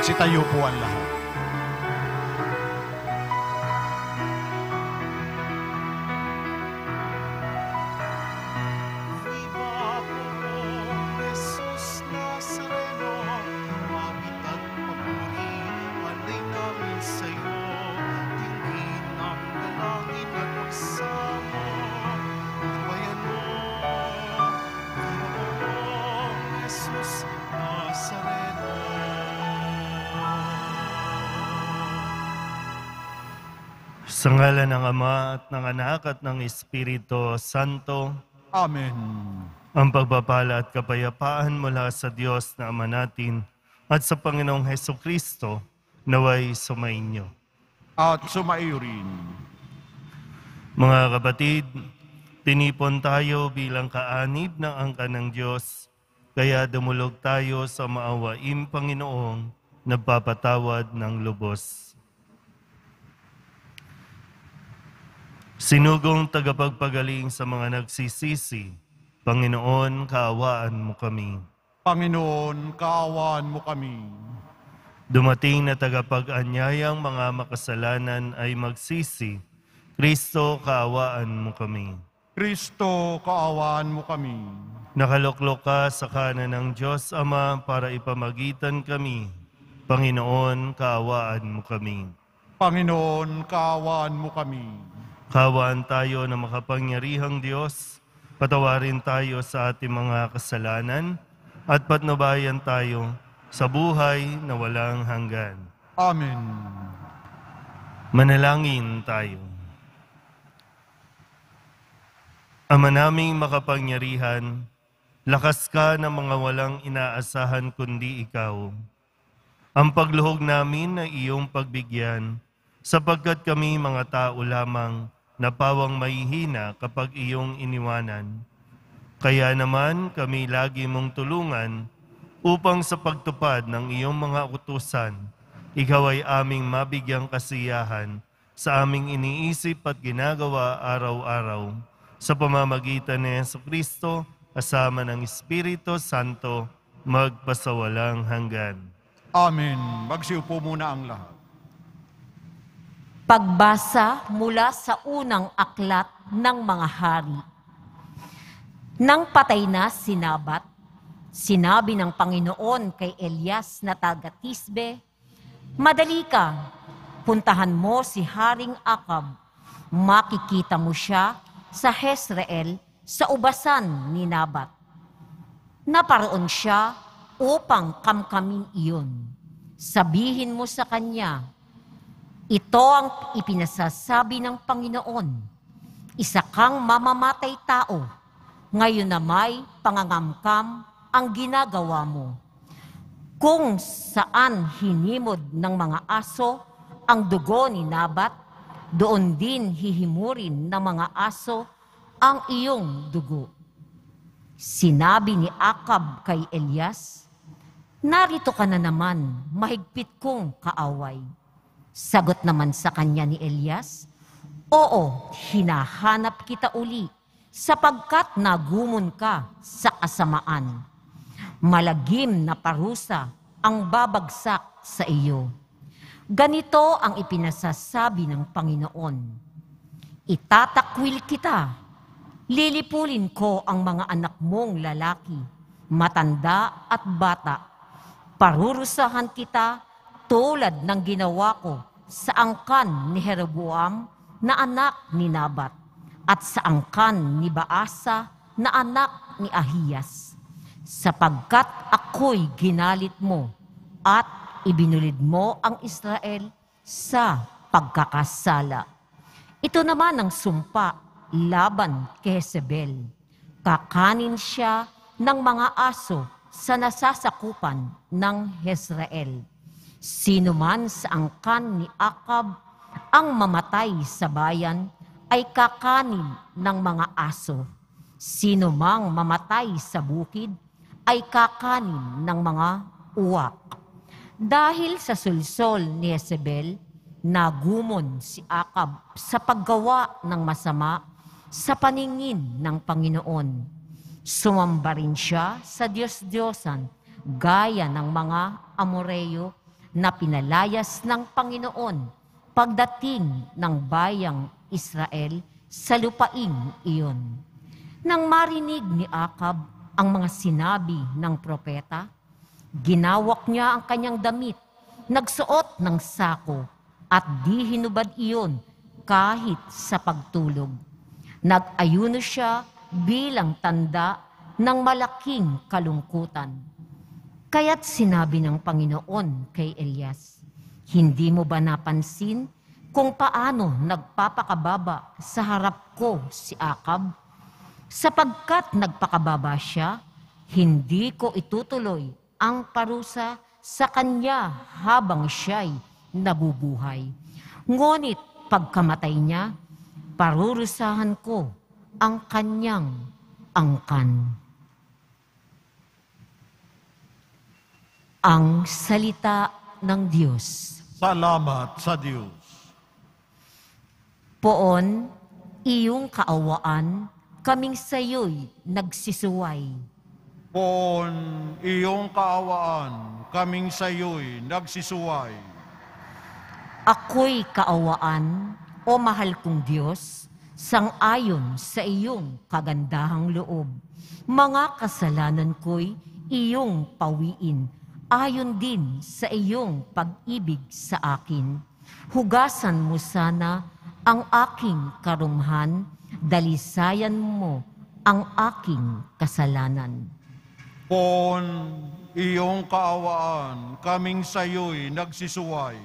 Magsitayo po ang lahat. Sa ngalan ng Ama at ng Anak at ng Espiritu Santo, Amen. ang pagpapala at kapayapaan mula sa Diyos na Ama natin at sa Panginoong Hesukristo naway sumainyo. At sumaiyo rin. Mga kapatid, tinipon tayo bilang kaanib ng angkan ng Diyos, kaya dumulog tayo sa maawaing Panginoong nagpapatawad ng lubos. Sinugong tagapagpagaling sa mga nagsisisi, Panginoon, kaawaan mo kami. Panginoon, kaawaan mo kami. Dumating na tagapag-anyayang mga makasalanan ay magsisi, Kristo, kaawaan mo kami. Kristo, kaawaan mo kami. Nakaluklok ka sa kanan ng Diyos Ama para ipamagitan kami. Panginoon, kaawaan mo kami. Panginoon, kaawaan mo kami. Kaawaan tayo na makapangyarihang Diyos, patawarin tayo sa ating mga kasalanan at patnubayan tayo sa buhay na walang hanggan. Amen. Manalangin tayo. Ama naming makapangyarihan, lakas ka ng mga walang inaasahan kundi ikaw. Ang pagluhog namin na iyong pagbigyan, sapagkat kami mga tao lamang na pawang mahihina kapag iyong iniwanan. Kaya naman kami lagi mong tulungan upang sa pagtupad ng iyong mga utusan, ikaw ay aming mabigyang kasiyahan sa aming iniisip at ginagawa araw-araw sa pamamagitan ni Jesucristo kasama ng Espiritu Santo magpasawalang hanggan. Amen. Magsiupo muna ang lahat. Pagbasa mula sa unang aklat ng mga hari. Nang patay na si Nabat, sinabi ng Panginoon kay Elias na taga-Tisbe, "Madali ka, puntahan mo si Haring Akab. Makikita mo siya sa Jezreel sa ubasan ni Nabat. Naparoon siya upang kamkamin iyon. Sabihin mo sa kanya, ito ang ipinasasabi ng Panginoon. Isa kang mamamatay tao. Ngayon na may pangangamkam ang ginagawa mo. Kung saan hinimod ng mga aso ang dugo ni Nabat, doon din hihimurin ng mga aso ang iyong dugo." Sinabi ni Akab kay Elias, "Narito ka na naman, mahigpit kong kaaway." Sagot naman sa kanya ni Elias, "Oo, hinahanap kita uli, sapagkat nagumon ka sa kasamaan. Malagim na parusa ang babagsak sa iyo. Ganito ang ipinasasabi ng Panginoon, itatakwil kita, lilipulin ko ang mga anak mong lalaki, matanda at bata. Parurusahan kita tulad ng ginawa ko sa angkan ni Jeroboam na anak ni Nabat at sa angkan ni Baasa na anak ni Ahiyas. Sapagkat ako'y ginalit mo at ibinulid mo ang Israel sa pagkakasala. Ito naman ang sumpa laban kay Jezebel. Kakanin siya ng mga aso sa nasasakupan ng Jezreel. Sino man sa angkan ni Akab ang mamatay sa bayan ay kakanin ng mga aso. Sino mang mamatay sa bukid ay kakanin ng mga uwak. Dahil sa sulsol ni Jezebel, nagumon si Akab sa paggawa ng masama sa paningin ng Panginoon. Sumamba rin siya sa Diyos-Diyosan gaya ng mga Amoreyo na pinalayas ng Panginoon pagdating ng bayang Israel sa lupaing iyon. Nang marinig ni Akab ang mga sinabi ng propeta, ginawak niya ang kanyang damit, nagsuot ng sako, at di hinubad iyon kahit sa pagtulog. Nag-ayuno siya bilang tanda ng malaking kalungkutan. Kaya't sinabi ng Panginoon kay Elias, hindi mo ba napansin kung paano nagpapakababa sa harap ko si Akab? Sapagkat nagpakababa siya, hindi ko itutuloy ang parusa sa kanya habang siya'y nabubuhay. Ngunit pagkamatay niya, parurusahan ko ang kanyang angkan. Ang salita ng Diyos. Salamat sa Diyos. Poon, iyong kaawaan, kaming sayo'y nagsisuway. Poon, iyong kaawaan, kaming sayo'y nagsisuway. Ako'y kaawaan, o mahal kong Diyos, sang-ayon sa iyong kagandahang loob. Mga kasalanan ko'y iyong pawiin, ayon din sa iyong pag-ibig sa akin. Hugasan mo sana ang aking karumhan, dalisayan mo ang aking kasalanan. Poon, iyong kaawaan, kaming sayo'y nagsisuway.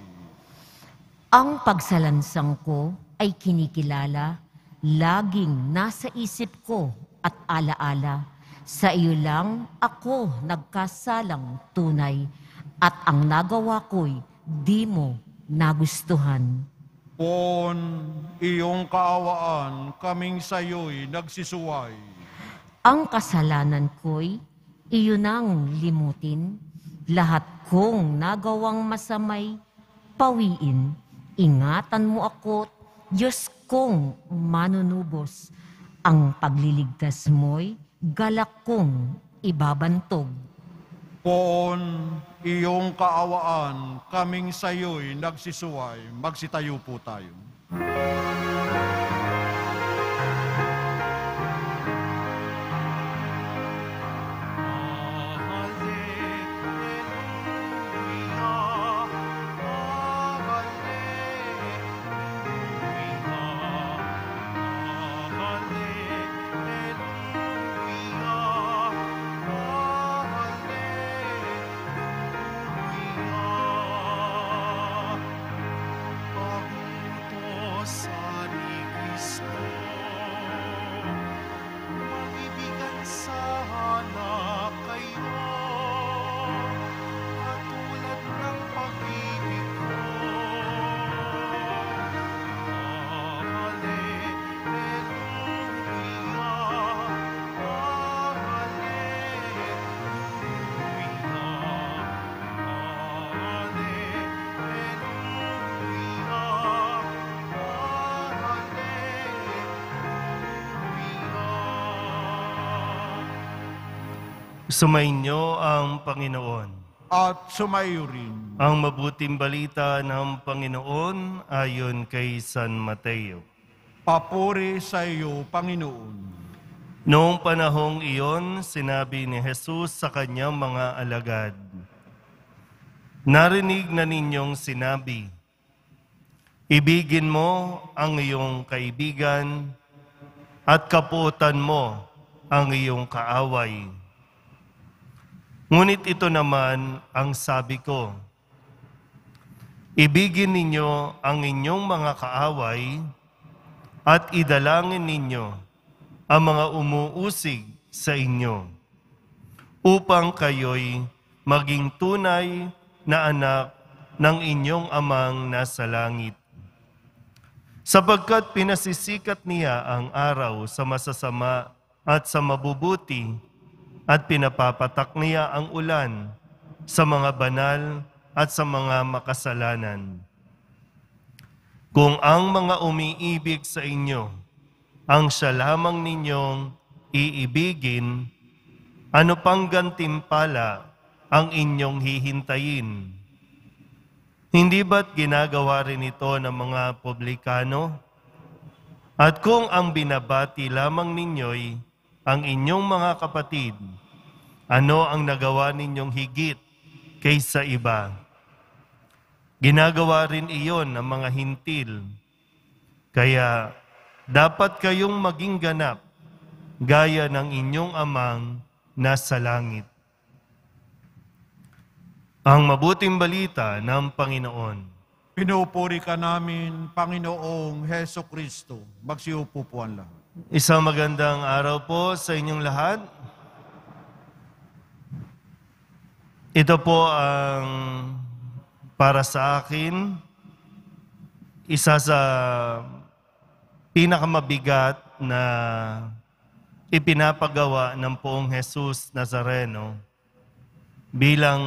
Ang pagsalansang ko ay kinikilala, laging nasa isip ko at alaala. Sa iyo lang ako nagkasalang tunay, at ang nagawa ko'y di mo nagustuhan. Poon, iyong kaawaan, kaming sayo'y nagsisuway. Ang kasalanan ko'y iyon ang limutin, lahat kong nagawang masamay, pawiin. Ingatan mo ako, Diyos kong manunubos. Ang pagliligtas mo'y galak kong ibabantog. Poon, iyong kaawaan, kaming sayo'y nagsisuway. Magsitayo po tayo. Sumainyo ang Panginoon. At sumayo rin. Ang mabuting balita ng Panginoon ayon kay San Mateo. Papuri sa iyo, Panginoon. Noong panahong iyon, sinabi ni Jesus sa kanyang mga alagad, narinig na ninyong sinabi, ibigin mo ang iyong kaibigan at kaputan mo ang iyong kaaway. Ngunit ito naman ang sabi ko, ibigin ninyo ang inyong mga kaaway at idalangin ninyo ang mga umuusig sa inyo, upang kayo'y maging tunay na anak ng inyong amang nasa langit. Sapagkat pinasisikat niya ang araw sa masasama at sa mabubuti, at pinapapatak niya ang ulan sa mga banal at sa mga makasalanan. Kung ang mga umiibig sa inyo ang siya lamang ninyong iibigin, ano pang gantimpala ang inyong hihintayin? Hindi ba't ginagawa rin ito ng mga publikano? At kung ang binabati lamang ninyo'y ang inyong mga kapatid, ano ang nagawa ninyong higit kaysa iba? Ginagawa rin iyon ng mga hintil. Kaya dapat kayong maging ganap gaya ng inyong amang nasa langit. Ang mabuting balita ng Panginoon. Pinupuri ka namin, Panginoong Heso Kristo. Magsiupo po ang lahat. Isang magandang araw po sa inyong lahat. Ito po ang para sa akin, isa sa pinakamabigat na ipinapagawa ng poong Jesus Nazareno bilang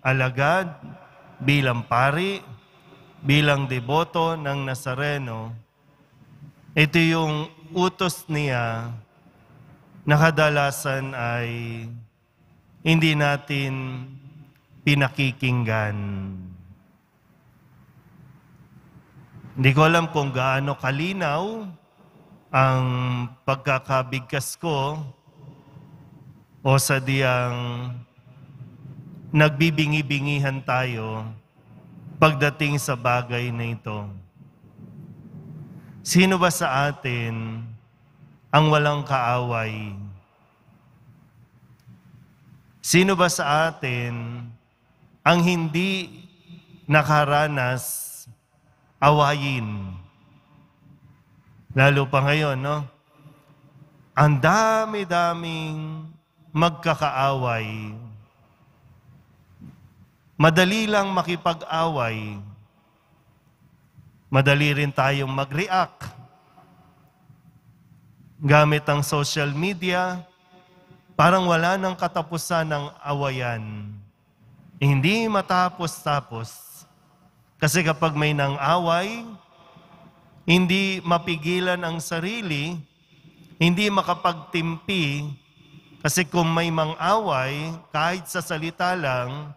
alagad, bilang pari, bilang deboto ng Nazareno. Ito yung utos niya na kadalasan ay hindi natin pinakikinggan. Hindi ko alam kung gaano kalinaw ang pagkakabigkas ko o sadyang nagbibingi-bingihan tayo pagdating sa bagay na ito. Sino ba sa atin ang walang kaaway? Sino ba sa atin ang hindi nakaranas awayin? Lalo pa ngayon, no? Ang dami-daming magkakaaway. Madali lang makipag-away. Madali rin tayong mag-react. Gamit ang social media, parang wala nang katapusan ng awayan. Hindi matapos-tapos. Kasi kapag may nang-away, hindi mapigilan ang sarili, hindi makapagtimpi, kasi kung may mang-away, kahit sa salita lang,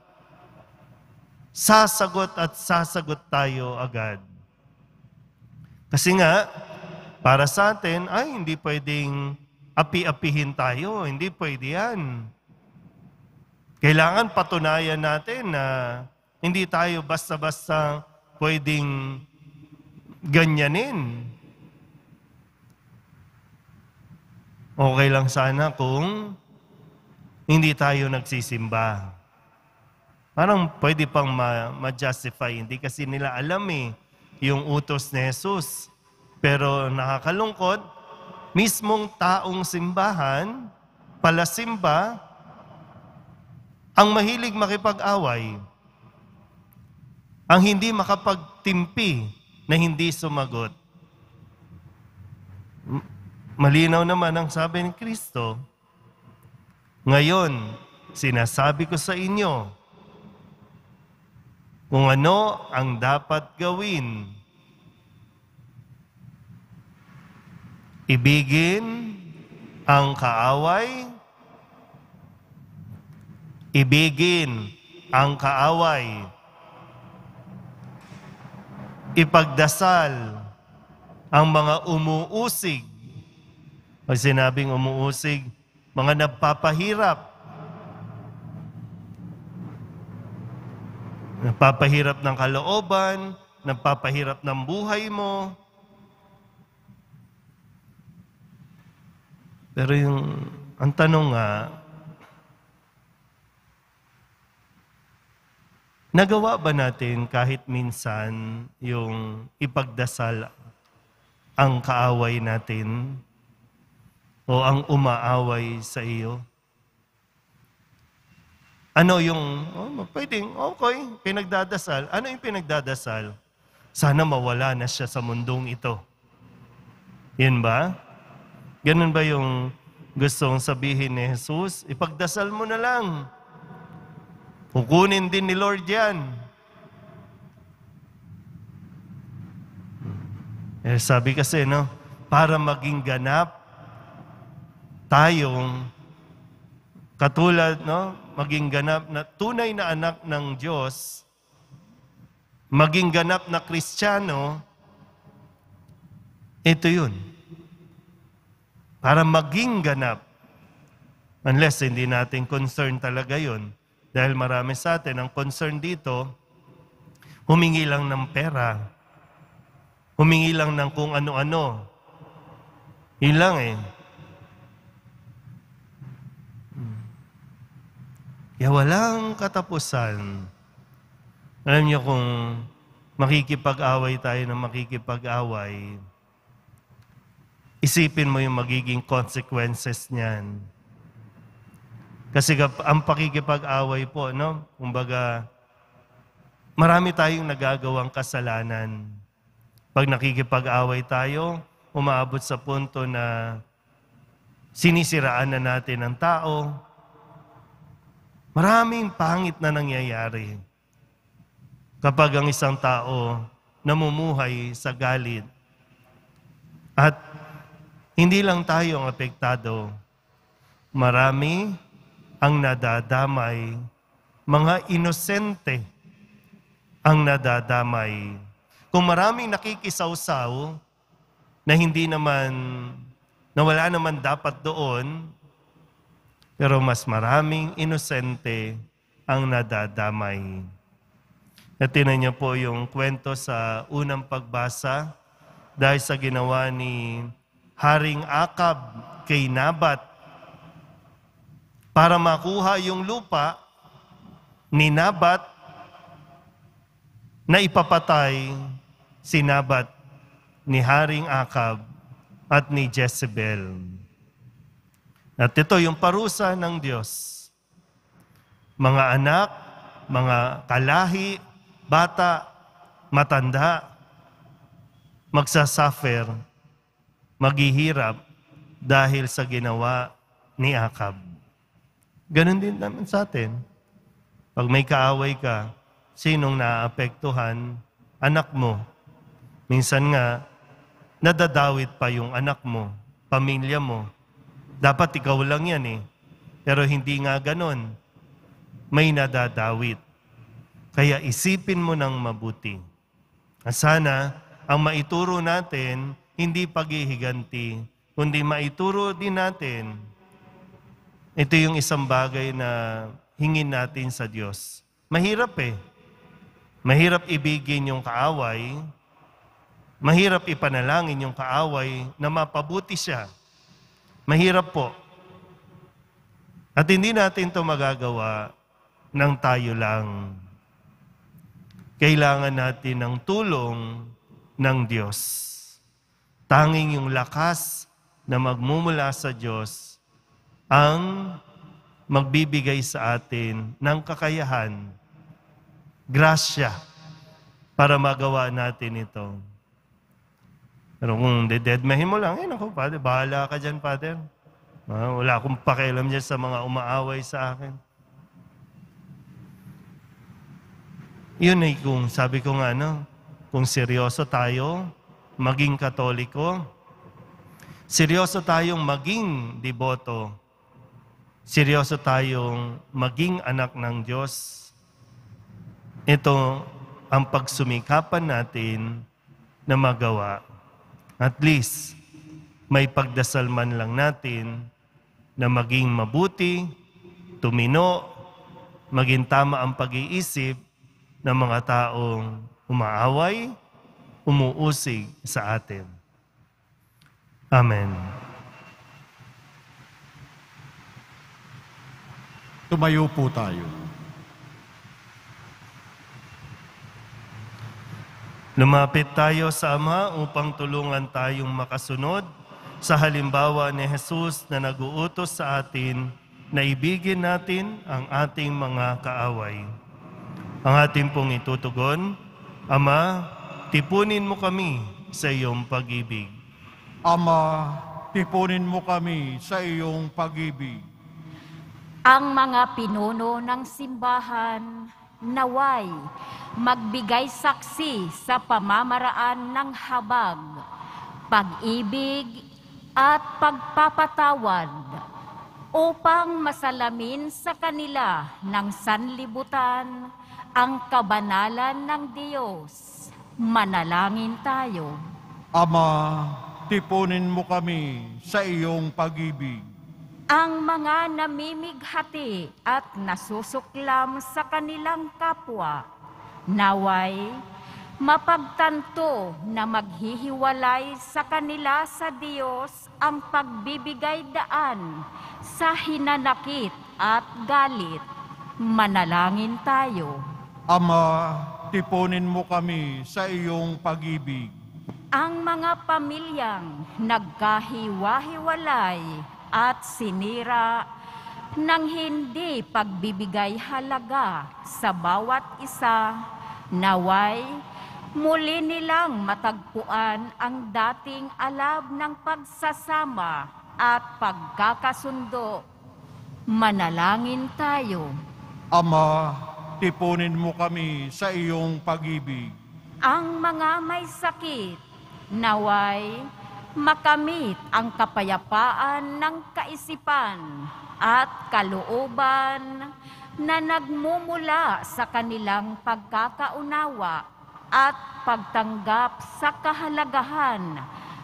sasagot at sasagot tayo agad. Kasi nga, para sa atin, ay hindi pwedeng api-apihin tayo, hindi pwede yan. Kailangan patunayan natin na hindi tayo basta-basta pwedeng ganyanin. Okay lang sana kung hindi tayo nagsisimba. Parang pwede pang ma-justify. Hindi kasi nila alam yung utos ni Jesus. Pero nakakalungkot, mismong taong simbahan, palasimba, ang mahilig makipag-away. Ang hindi makapagtimpi na hindi sumagot. Malinaw naman ang sabi ni Kristo. Ngayon, sinasabi ko sa inyo kung ano ang dapat gawin. Ibigin ang kaaway. Ibigin ang kaaway. Ipagdasal ang mga umuusig. Pag sinabing umuusig, mga nagpapahirap. Nagpapahirap ng kalooban, nagpapahirap ng buhay mo. Pero ang tanong nga, nagawa ba natin kahit minsan yung ipagdasal ang kaaway natin o ang umaaway sa iyo? Ano yung, pwedeng, okay, pinagdadasal. Ano yung pinagdadasal? Sana mawala na siya sa mundong ito. Yun ba? Ganun ba yung gustong sabihin ni Jesus? Ipagdasal mo na lang. Kukunin din ni Lord yan. Sabi kasi, no, para maging ganap tayong katulad, no, maging ganap na tunay na anak ng Diyos, maging ganap na Kristiyano, ito yun. Para maging ganap, unless hindi natin concern talaga yun, dahil marami sa atin, ang concern dito, humingi lang ng pera, humingi lang ng kung ano-ano. Yun lang eh. Kaya walang katapusan. Alam niyo kung makikipag-away tayo ng makikipag-away, isipin mo yung magiging consequences niyan. Kasi ang pakikipag-away po, no? Kumbaga, marami tayong nagagawang kasalanan. Pag nakikipag-away tayo, umaabot sa punto na sinisiraan na natin ang tao. Maraming pangit na nangyayari kapag ang isang tao namumuhay sa galit. At hindi lang tayo ang apektado. Marami ang nadadamay, mga inosente ang nadadamay. Kung maraming nakikisawsaw na hindi naman, na wala naman dapat doon, pero mas maraming inosente ang nadadamay. At tinan niyo po yung kwento sa unang pagbasa dahil sa ginawa ni Haring Akab kay Nabat para makuha yung lupa ni Nabat na ipapatay si Nabat ni Haring Akab at ni Jezebel. At ito yung parusa ng Diyos. Mga anak, mga kalahi, bata, matanda, magsasuffer, maghihirap dahil sa ginawa ni Akab. Ganon din naman sa atin. Pag may kaaway ka, sinong naapektuhan? Anak mo. Minsan nga, nadadawit pa yung anak mo, pamilya mo. Dapat ikaw lang yan eh. Pero hindi nga ganon. May nadadawit. Kaya isipin mo ng mabuti. Sana ang maituro natin, hindi paghihiganti, kundi maituro din natin. Ito yung isang bagay na hingin natin sa Diyos. Mahirap eh. Mahirap ibigin yung kaaway. Mahirap ipanalangin yung kaaway na mapabuti siya. Mahirap po. At hindi natin ito magagawa ng tayo lang. Kailangan natin ng tulong ng Diyos. Tanging yung lakas na magmumula sa Diyos ang magbibigay sa atin ng kakayahan, grasya, para magawa natin ito. Pero kung dededmahin mo lang, naku, Father, bahala ka dyan, Father. Wala akong pakialam dyan sa mga umaaway sa akin. Yun ay kung sabi ko nga, kung seryoso tayo, maging Katoliko, seryoso tayong maging deboto, seryoso tayong maging anak ng Diyos, ito ang pagsumikapan natin na magawa. At least, may pagdasal man lang natin na maging mabuti, tumino, maging tama ang pag-iisip ng mga taong umaaway, umuusig sa atin. Amen. Tumayo po tayo. Lumapit tayo sa Ama upang tulungan tayong makasunod sa halimbawa ni Jesus na nag-uutos sa atin na ibigin natin ang ating mga kaaway. Ang ating pong itutugon, Ama, tipunin mo kami sa iyong pag-ibig. Ama, tipunin mo kami sa iyong pag-ibig. Ang mga pinuno ng simbahan, naway, magbigay saksi sa pamamaraan ng habag, pag-ibig at pagpapatawad upang masalamin sa kanila ng sanlibutan ang kabanalan ng Diyos. Manalangin tayo. Ama, tipunin mo kami sa iyong pag-ibig. Ang mga namimighati at nasusuklam sa kanilang kapwa, naway mapagtanto na maghihiwalay sa kanila sa Diyos ang pagbibigay daan sa hinanakit at galit. Manalangin tayo. Ama, tipunin mo kami sa iyong pag-ibig. Ang mga pamilyang nagkahiwa-hiwalay at sinira ng hindi pagbibigay halaga sa bawat isa, naway muli nilang matagpuan ang dating alab ng pagsasama at pagkakasundo. Manalangin tayo. Ama, tipunin mo kami sa iyong pag-ibig. Ang mga may sakit, naway makamit ang kapayapaan ng kaisipan at kalooban na nagmumula sa kanilang pagkakaunawa at pagtanggap sa kahalagahan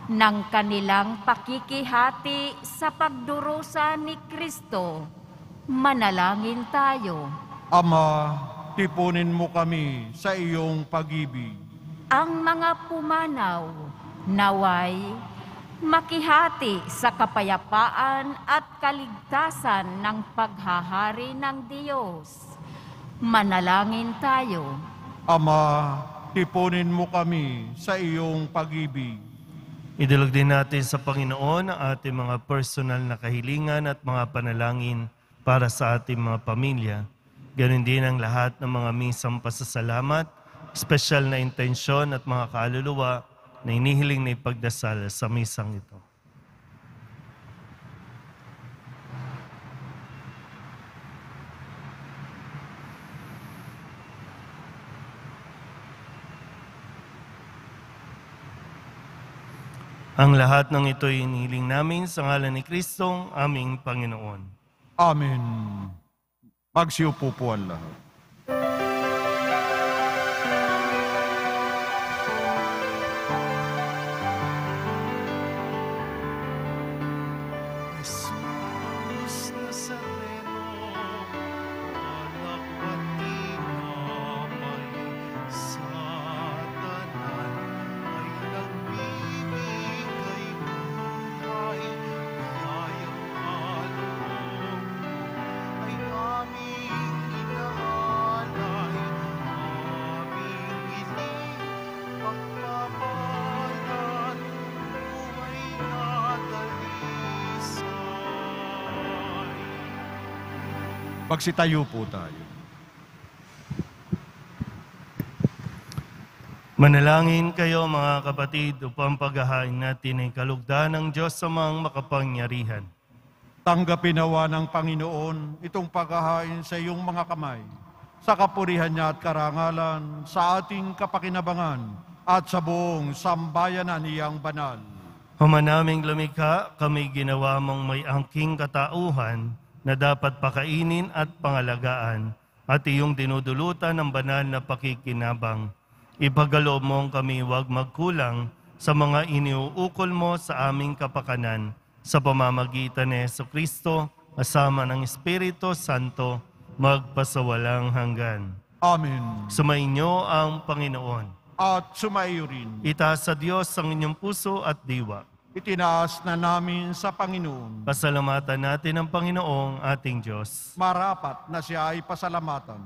ng kanilang pakikihati sa pagdurusa ni Kristo. Manalangin tayo. Ama, tipunin mo kami sa iyong pag-ibig. Ang mga pumanaw, naway makihati sa kapayapaan at kaligtasan ng paghahari ng Diyos. Manalangin tayo. Ama, tipunin mo kami sa iyong pag-ibig. Idulog din natin sa Panginoon ang ating mga personal na kahilingan at mga panalangin para sa ating mga pamilya. Ganon din ang lahat ng mga misang pasasalamat, espesyal na intensyon at mga kaluluwa na inihiling na ipagdasal sa misang ito. Ang lahat ng ito ay inihiling namin sa ngalan ni Kristong aming Panginoon. Amen. Magsiupo po ang lahat. Jesus Nazareno, anak patinamay sa tanan, ay nagbibigay buhay, biyayang kaloob, ay aming inaalay, aming hiling, pagpapalat, buhay na dalisay. Magsitayo po tayo. Manalangin kayo mga kapatid upang paghahain natin ay kalugdan ng Diyos sa mga makapangyarihan. Tanggapin nawa ng Panginoon itong paghahain sa iyong mga kamay, sa kapurihan niya at karangalan, sa ating kapakinabangan, at sa buong sambayanan niyang banal. Humanaming lumikha, kami ginawa mong may angking katauhan na dapat pakainin at pangalagaan at iyong dinudulutan ng banal na pakikinabang. Ipagaloob mong kami huwag magkulang sa mga iniuukol mo sa aming kapakanan sa pamamagitan ni Jesucristo, kasama ng Espiritu Santo, magpasawalang hanggan. Amen. Sumainyo ang Panginoon. At sumaiyo rin. Itaas sa Diyos ang inyong puso at diwa. Itinaas na namin sa Panginoon. Pasalamatan natin ang Panginoong ating Diyos. Marapat na siya ay pasalamatan.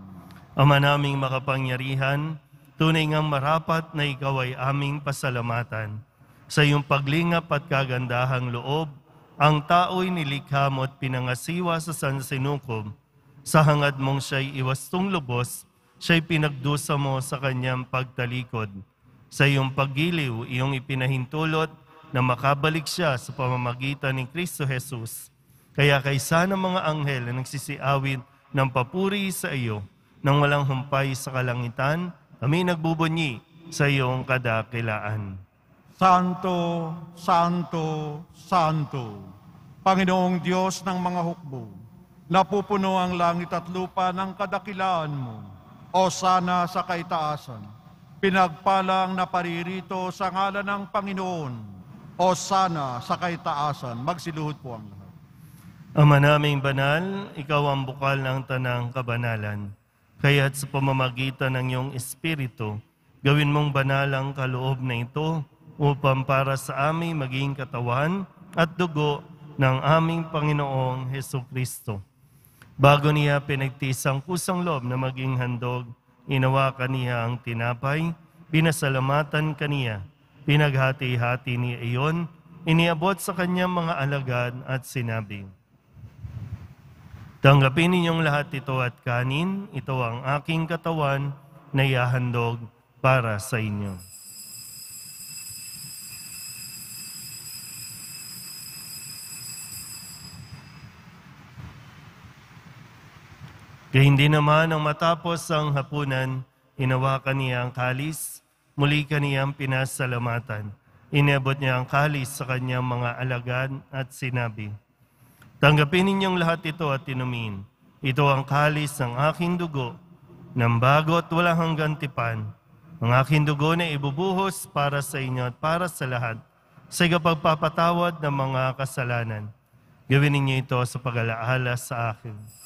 Ama naming makapangyarihan, tunay ngang marapat na ikaw ay aming pasalamatan. Sa iyong paglingap at kagandahang loob, ang tao'y nilikha mo at pinangasiwa sa sansinukob. Sa hangad mong siya'y iwastong lubos, siya'y pinagdusa mo sa kanyang pagtalikod. Sa iyong paggiliw, iyong ipinahintulot na makabalik siya sa pamamagitan ni Kristo Jesus. Kaya kaysa ng mga anghel na nagsisiawit ng papuri sa iyo, nang walang humpay sa kalangitan, kami nagbubunyi sa iyong kadakilaan. Santo, Santo, Santo, Panginoong Diyos ng mga hukbo, napupuno ang langit at lupa ng kadakilaan mo. O sana sa kaitaasan. Pinagpalang na paririto sa ngalan ng Panginoon. O sana sa kaitaasan. Magsiluhod po ang lahat. Ama naming banal, ikaw ang bukal ng tanang kabanalan. Kaya't sa pamamagitan ng iyong Espiritu, gawin mong banal ang kaloob na ito upang para sa aming maging katawan at dugo ng aming Panginoong Hesukristo. Bago niya pinagtiis ang kusang loob na maging handog, inawakan niya ang tinapay, pinasalamatan kaniya, pinaghati-hati niya iyon, iniabot sa kanyang mga alagad at sinabi, "Tanggapin ninyong lahat ito at kanin, ito ang aking katawan na ihahandog para sa inyo." Kaya hindi naman ang matapos ang hapunan, inawakan niya ang kalis, muli kaniyang pinasalamatan. Inabot niya ang kalis sa kanyang mga alagad at sinabi, "Tanggapin ninyong lahat ito at inumin. Ito ang kalis ng aking dugo, ng bago at walang hanggang tipan. Ang aking dugo na ibubuhos para sa inyo at para sa lahat, sa ikapagpapatawad ng mga kasalanan. Gawin ninyo ito sa pag-alaala sa akin."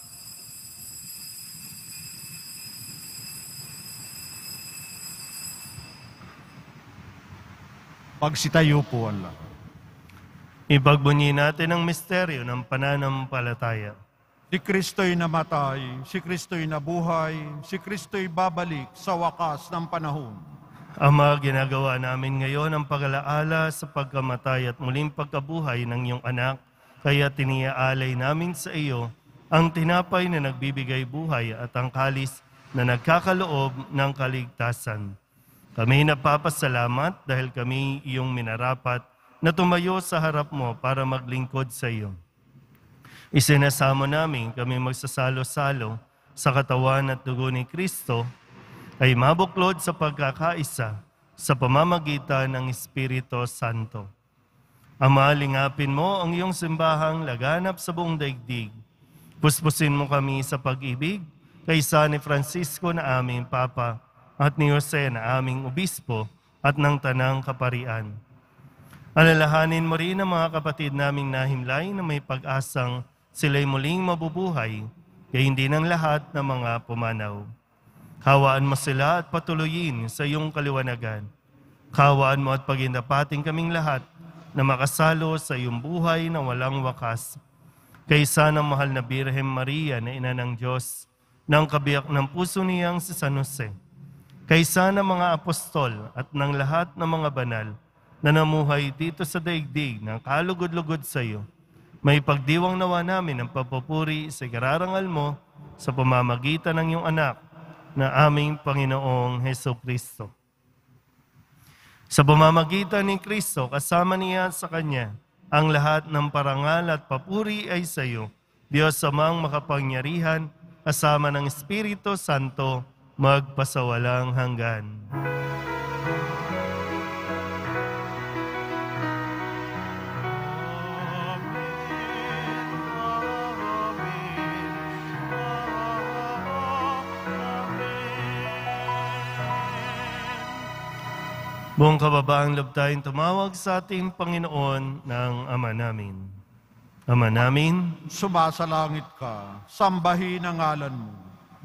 Pagsitayo po ang lahat. Ipagbunyi natin ang misteryo ng pananampalataya. Si Kristo'y namatay, si Kristo'y nabuhay, si Kristo'y babalik sa wakas ng panahon. Ama, ginagawa namin ngayon ang pag-alaala sa pagkamatay at muling pagkabuhay ng iyong anak, kaya tiniaalay namin sa iyo ang tinapay na nagbibigay buhay at ang kalis na nagkakaloob ng kaligtasan. Kami napapasalamat dahil kami iyong minarapat na tumayo sa harap mo para maglingkod sa iyo. Isinasamo namin kami magsasalo-salo sa katawan at dugo ni Kristo ay mabuklod sa pagkakaisa sa pamamagitan ng Espiritu Santo. Ama, lingapin mo ang iyong simbahang laganap sa buong daigdig. Puspusin mo kami sa pag-ibig kaysa ni Francisco na aming Papa at ni Jose na aming Obispo at ng Tanang Kaparian. Alalahanin mo rin ang mga kapatid naming nahimlay na may pag-asang sila'y muling mabubuhay, kaya hindi ng lahat ng mga pumanaw. Kawaan mo sila at patuloyin sa iyong kaliwanagan. Kawaan mo at pagindapating kaming lahat na makasalo sa iyong buhay na walang wakas. Kaysa ng mahal na Birhen Maria na Ina ng Diyos, ng kabiyak ng puso niyang si San Jose, kaysa ng mga apostol at ng lahat ng mga banal na namuhay dito sa daigdig ng kalugod-lugod sa iyo, may pagdiwang nawa namin ang papupuri sa ikararangal mo sa pamamagitan ng iyong anak na aming Panginoong Hesukristo. Sa pamamagitan ni Kristo, kasama niya sa Kanya, ang lahat ng parangal at papuri ay sa iyo, Diyos Amang makapangyarihan, kasama ng Espiritu Santo, magpasawalang hanggan. Buong kababaang loob tayong tumawag sa ating Panginoon ng Ama namin. Ama namin, Sumasalangit ka, sambahin ang ngalan mo.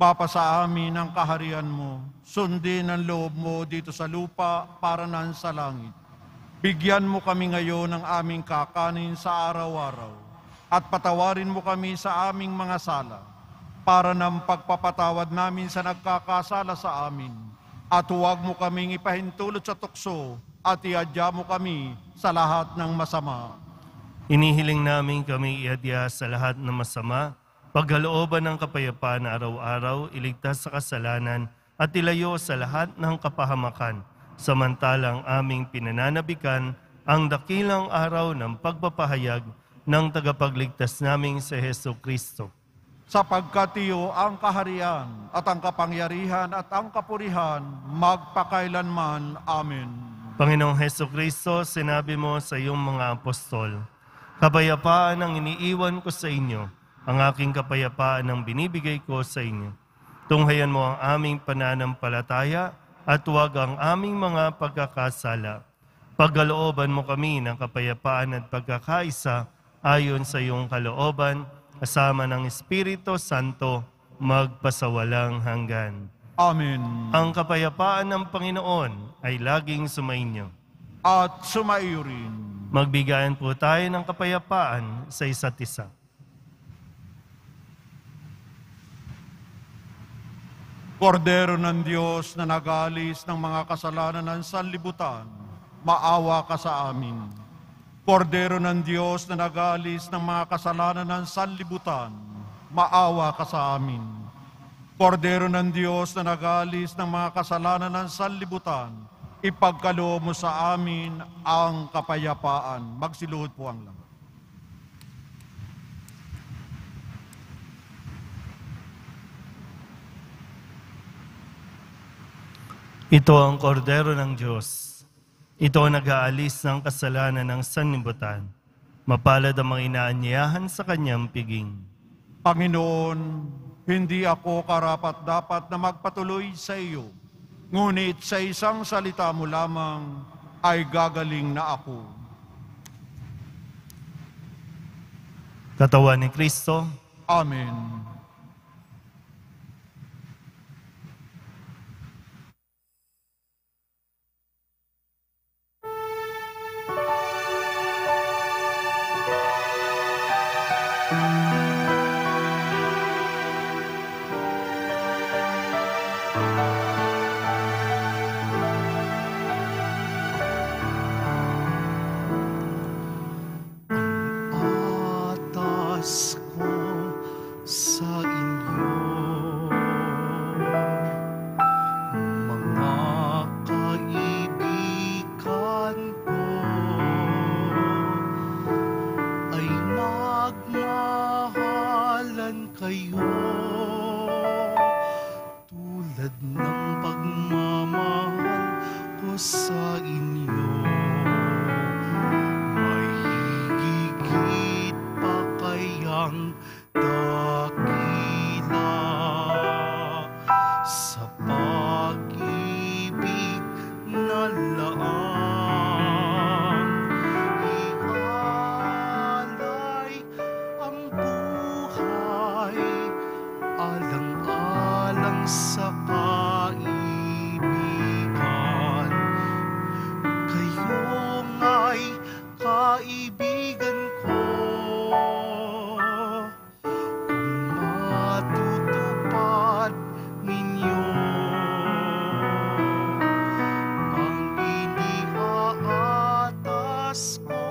Mapasa amin ang kaharian mo, sundin ang loob mo dito sa lupa para nan sa langit. Bigyan mo kami ngayon ng aming kakanin sa araw-araw, at patawarin mo kami sa aming mga sala, para ng pagpapatawad namin sa nagkakasala sa amin. At huwag mo kaming ipahintulot sa tukso, at iadya mo kami sa lahat ng masama. inihiling namin kami iadya sa lahat ng masama, pagkalooban ng kapayapaan na araw-araw, iligtas sa kasalanan, at ilayo sa lahat ng kapahamakan, samantalang aming pinananabikan ang dakilang araw ng pagpapahayag ng tagapagligtas naming si Hesukristo. Sapagkat iyo ang kaharian at ang kapangyarihan at ang kapurihan magpakailanman. Amen. Panginoong Hesukristo, sinabi mo sa iyong mga apostol, "Kapayapaan ang iniiwan ko sa inyo, ang aking kapayapaan ang binibigay ko sa inyo. Tunghayan mo ang aming pananampalataya at huwag ang aming mga pagkakasala. Pagkalooban mo kami ng kapayapaan at pagkakaisa ayon sa iyong kalooban, kasama ng Espiritu Santo, magpasawalang hanggan. Amen. Ang kapayapaan ng Panginoon ay laging sumainyo. At sumaiyo rin. Magbigayan po tayo ng kapayapaan sa isa't isa. Kordero ng Diyos na nag-aalis ng mga kasalanan ng sanlibutan, maawa ka sa amin. Kordero ng Diyos na nag-aalis ng mga kasalanan ng sanlibutan, maawa ka sa amin. Kordero ng Diyos na nag-aalis ng mga kasalanan ng sanlibutan, ipagkaloob mo sa amin ang kapayapaan. Magsiluhod po ang lahat. Ito ang kordero ng Diyos. Ito ang nag-aalis ng kasalanan ng sanlibutan. Mapalad ang mga inaanyayahan sa kanyang piging. Panginoon, hindi ako karapat-dapat na magpatuloy sa iyo, ngunit sa isang salita mo lamang ay gagaling na ako. Katawan ni Kristo. Amen. Atas ko sa inyo, mga kaibigan ko, ay magmahalan kayo tulad ng pagmamahal ko sa inyo. May higit pa kayang dakila sa pag-ibig na laang ialay ang buhay alang-alang sa kaibigan. Kayo nga'y kaibigan ko, kung matutupad ninyo ang iniaatas ko.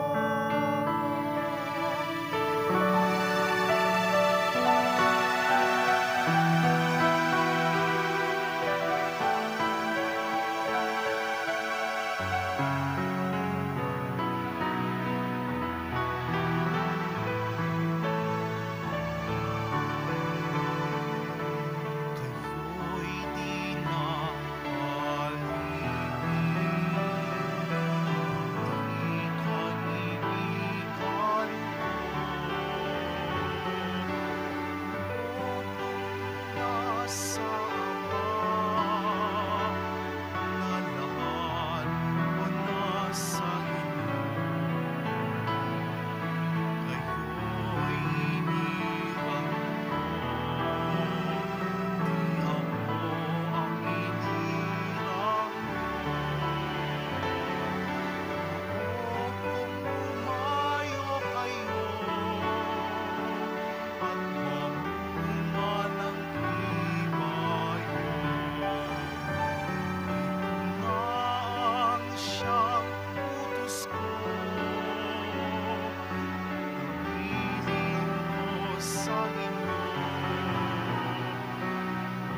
Kayo'y di na di kaibigan ko, nasa Ama, lalahan ko na sa inyo. Kayo'y iniwan ko, di ako ang inilang mo. Kung umayo kayo at mamunga ng himayo, ito na ang siyang utos ko. Pumilin ko sa inyo,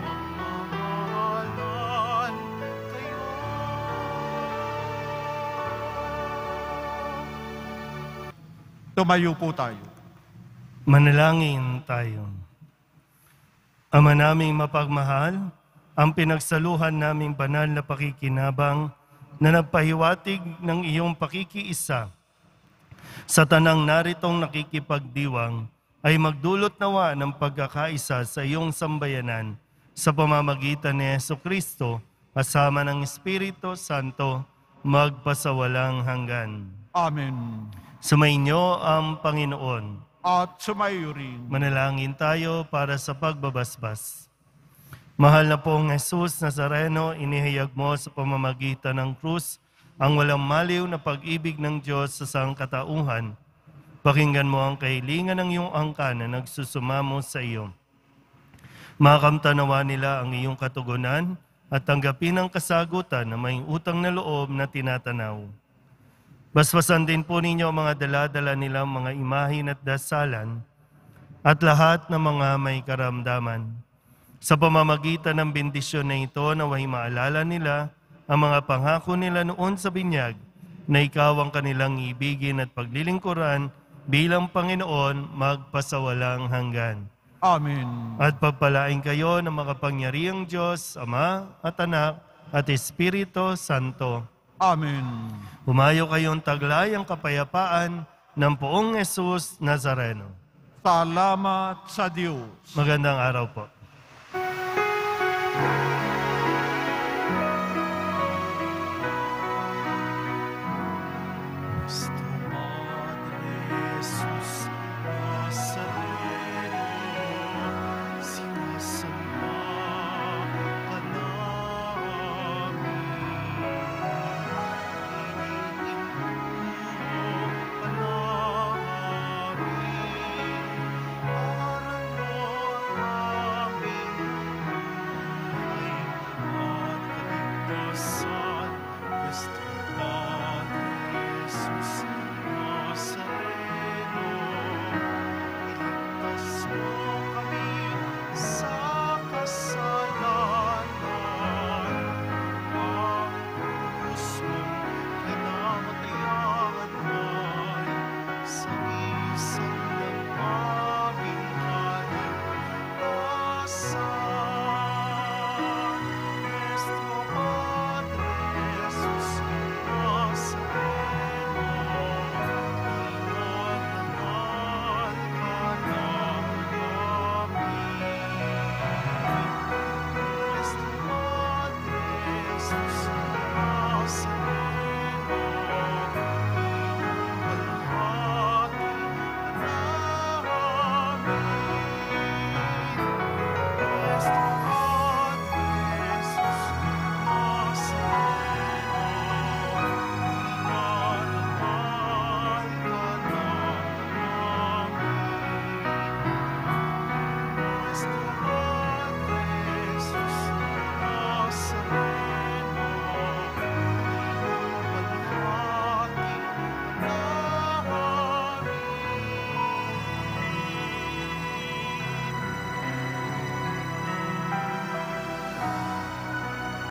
magmamahalan kayo. Tumayo po tayo. Manalangin tayo. Ama naming mapagmahal, ang pinagsaluhan naming banal na pakikinabang na nagpahiwatig ng iyong pakikiisa sa tanang naritong nakikipagdiwang ay magdulot nawa ng pagkakaisa sa iyong sambayanan sa pamamagitan ni Jesucristo, kasama ng Espiritu Santo, magpasawalang hanggan. Amen. Sumainyo ang Panginoon. At sumayo rin. Manalangin tayo para sa pagbabasbas. Mahal na pong Jesus Nazareno, inihayag mo sa pamamagitan ng krus ang walang maliw na pag-ibig ng Diyos sa sangkatauhan. Pakinggan mo ang kahilingan ng iyong angkan na nagsusumamo sa iyo. Makamtanawa nila ang iyong katugunan at tanggapin ang kasagutan na may utang na loob na tinatanaw. Basbasan din po ninyo ang mga dala-dala nilang mga imahin at dasalan at lahat ng mga may karamdaman. Sa pamamagitan ng bendisyon na ito, naway maalala nila ang mga pangako nila noon sa binyag na ikaw ang kanilang ibigin at paglilingkuran bilang Panginoon magpasawalang hanggan. Amen. At pagpalain kayo ng makapangyarihang Diyos, Ama at Anak at Espiritu Santo. Amen. Humayo kayong taglay ang kapayapaan ng poong Jesus Nazareno. Salamat sa Diyos. Magandang araw po. Nuestro Padre Jesús Nazareno, sinasamba ka namin. Iniinturo ka namin. Aral mo ang aming buhay at kaligtasan.